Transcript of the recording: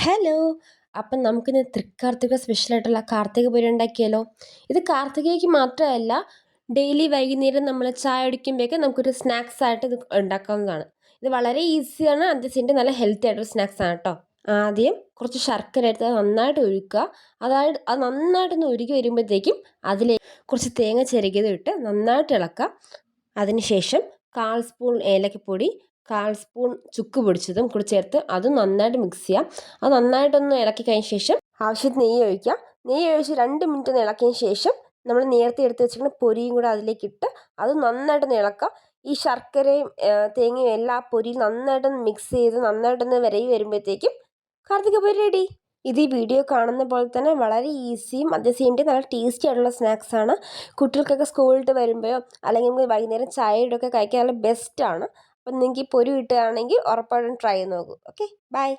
Hello. അപ്പം നമുക്കിന്ന് തൃക്കാർത്തിക സ്പെഷ്യലായിട്ടുള്ള കാർത്തിക പൊരി ഉണ്ടാക്കിയാലോ? ഇത് കാർത്തികയ്ക്ക് മാത്രമല്ല, ഡെയിലി വൈകുന്നേരം നമ്മൾ ചായ കുടിക്കുമ്പോഴൊക്കെ നമുക്കൊരു സ്നാക്സ് ആയിട്ട് ഇത് ഉണ്ടാക്കാവുന്നതാണ്. ഇത് വളരെ ഈസിയാണ്, അതേസമയം നല്ല ഹെൽത്തി ആയിട്ടൊരു സ്നാക്സ് ആണ് കേട്ടോ. ആദ്യം കുറച്ച് ശർക്കര എടുത്ത് അത് നന്നായിട്ട് ഒഴിക്കുക. അത് നന്നായിട്ടൊന്ന് ഉരുകി വരുമ്പോഴത്തേക്കും അതിലേക്ക് കുറച്ച് തേങ്ങ ചിരകിയത് ഇട്ട് നന്നായിട്ട് ഇളക്കുക. അതിനുശേഷം 1/4 സ്പൂൺ ഏലക്കപ്പൊടി, 1/4 സ്പൂൺ ചുക്ക് പൊടിച്ചതും കൂടി ചേർത്ത് അതും നന്നായിട്ട് മിക്സ് ചെയ്യാം. അത് നന്നായിട്ടൊന്ന് ഇളക്കി കഴിഞ്ഞ ശേഷം ആവശ്യത്തിന് നെയ്യ് ഒഴിക്കുക. നെയ്യ് ഒഴിച്ച് 2 മിനിറ്റ് ഒന്ന് ഇളക്കിയതിന് ശേഷം നമ്മൾ നേരത്തെ എടുത്ത് വെച്ചിരിക്കുന്ന പൊരിയും കൂടെ അതിലേക്ക് ഇട്ട് അത് നന്നായിട്ടൊന്ന് ഇളക്കുക. ഈ ശർക്കരയും തേങ്ങയും എല്ലാം ആ പൊരിയിൽ നന്നായിട്ടൊന്ന് മിക്സ് ചെയ്ത് നന്നായിട്ടൊന്ന് വിരവി വരുമ്പോഴത്തേക്കും കാർത്തിക പൊരി റെഡി. ഇത് ഈ വീഡിയോ കാണുന്ന പോലെ തന്നെ വളരെ ഈസിയും അതേസമയം നല്ല ടേസ്റ്റി ആയിട്ടുള്ള സ്നാക്സാണ്. കുട്ടികൾക്കൊക്കെ സ്കൂളിൽ വരുമ്പോഴോ അല്ലെങ്കിൽ നമുക്ക് വൈകുന്നേരം ചായയുടെ ഒക്കെ കഴിക്കാൻ നല്ല ബെസ്റ്റാണ്. അപ്പം നിങ്ങൾക്ക് ഈ പൊരി കിട്ടുകയാണെങ്കിൽ ഉറപ്പായിട്ടും ട്രൈ ചെയ്ത് നോക്കൂ. Okay, by.